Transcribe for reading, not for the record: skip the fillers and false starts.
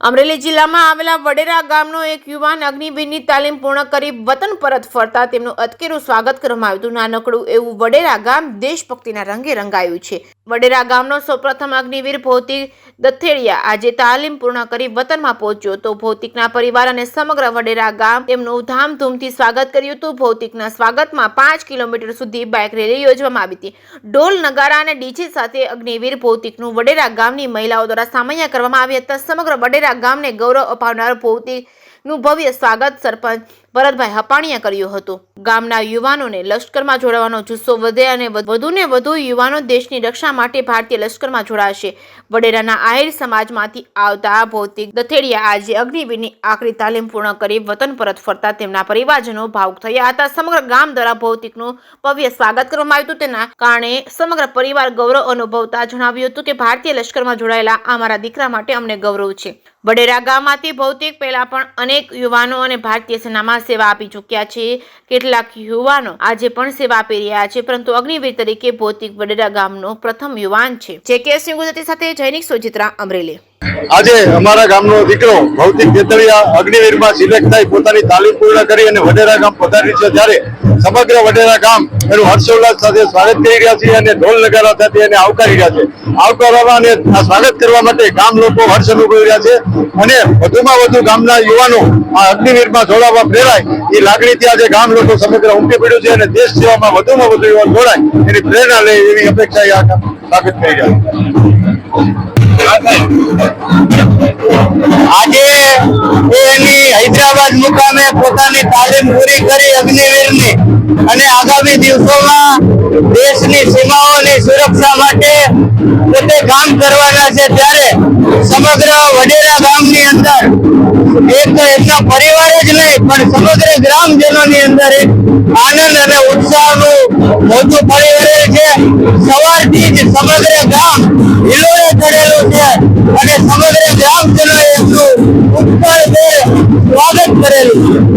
અમરેલી જિલ્લામાં આવેલા વડેરા ગામનો એક યુવાન અગ્નિવીરની તાલીમ પૂર્ણ કરી વતન પરત ફરતા તેમનું અતકેરું સ્વાગત કરવામાં આવ્યું હતું। નાનકડું એવું વડેરા ગામ દેશભક્તિના રંગે રંગાયું છે। વડેરા ગામનો સૌપ્રથમ અગ્નિવીર ભૌતિક દથેડિયા આજે તાલીમ પૂર્ણ કરી વતનમાં પહોંચ્યો તો ભૌતિકના પરિવાર અને સમગ્ર વડેરા ગામ તેમનું ધામધૂમથી સ્વાગત કર્યું હતું। ભૌતિકના સ્વાગતમાં 5 કિલોમીટર સુધી બાઇક રેલી યોજવામાં આવી હતી। ઢોલ નગારા અને ડીજે સાથે અગ્નિવીર ભૌતિકનું વડેરા ગામની મહિલાઓ દ્વારા સામૈયા કરવામાં આવ્યા હતા। સમગ્ર વડેરા ગામને ગૌરવ અપાવનાર ભૌતિકનું ભવ્ય સ્વાગત સરપંચ ભરતભાઈ હપાણીએ કર્યું હતું। ગામના યુવાનોને લશ્કરમાં જોડાવાનો જુસ્સો વધે અને વધુને વધુ યુવાનો દેશની રક્ષા માટે ભારતીય લશ્કરમાં જોડાશે। વડેરાના આહિર સમાજમાંથી આવતા ભૌતિક દથેડિયા આજે અગ્નિવીરની આકરી તાલીમ પૂર્ણ કરી વતન પરત ફરતા તેમના પરિવારજનો ભાવુક થયા હતા। સમગ્ર ગામ દ્વારા ભૌતિકનું ભવ્ય સ્વાગત કરવામાં આવ્યું હતું। તેના કારણે સમગ્ર પરિવાર ગૌરવ અનુભવતા જણાવ્યું હતું કે ભારતીય લશ્કરમાં જોડાયેલા અમારા દીકરા માટે અમને ગૌરવ છે। વડેરા ગામમાંથી ભૌતિક પહેલા પણ અનેક યુવાનો અને ભારતીય સેનામાં સેવા આપી ચૂક્યા છે। કેટલાક યુવાનો આજે પણ સેવા આપી રહ્યા છે, પરંતુ અગ્નિવીર તરીકે ભૌતિક વડેરા ગામનો પ્રથમ યુવાન છે। જે.કે. સિંહ ગુજરાતી સાથે જૈનિક સોજિત્રા, અમરેલી। આજે અમારા ગામનો દીકરો ભૌતિક દથેડિયા અગ્નિવીરમાં સિલેક્ટ થઈ પોતાની તાલીમ પૂર્ણ કરી અને વડેરા ગામ પધારી છે, ત્યારે સમગ્ર વડેરા ગામ એનું હર્ષોલ્લાસ સાથે સ્વાગત કરી રહ્યા છે અને ઢોલ નગારા સાથે એને આવકારી રહ્યા છે। આવકારવા અને આ સ્વાગત કરવા માટે ગામ લોકો હર્ષ અનુભવી રહ્યા છે અને વધુમાં વધુ ગામના યુવાનો આ અગ્નિવીરમાં જોડાવા પ્રેરાય એ લાગણીથી આજે ગામ લોકો સમગ્ર ઉમટી પડ્યું છે અને દેશ સેવામાં વધુમાં વધુ યુવાન જોડાય એની પ્રેરણા લે એવી અપેક્ષા આ સ્વાગત કરી રહ્યા છે। આજે એની હૈદરાબાદ મુકામે પોતાની તાલીમ પૂરી કરી અગ્નિવીરની અને આગામી દિવસોમાં દેશની સીમાઓની સુરક્ષા માટે પોતે કામ કરવાના છે, ત્યારે સમગ્ર વડેરા ગામની અંદર એક એમના પરિવાર જ નહીં પણ સમગ્ર ગ્રામજનોની અંદર એક આનંદ અને ઉત્સાહનું મોજું ફરી વળેલ છે। સવારથી જ સમગ્ર ગામ હિલોળે ચડેલું છે અને સમગ્ર ગ્રામજનોએ એમનું ઉત્સાહભેર સ્વાગત કરેલું છે।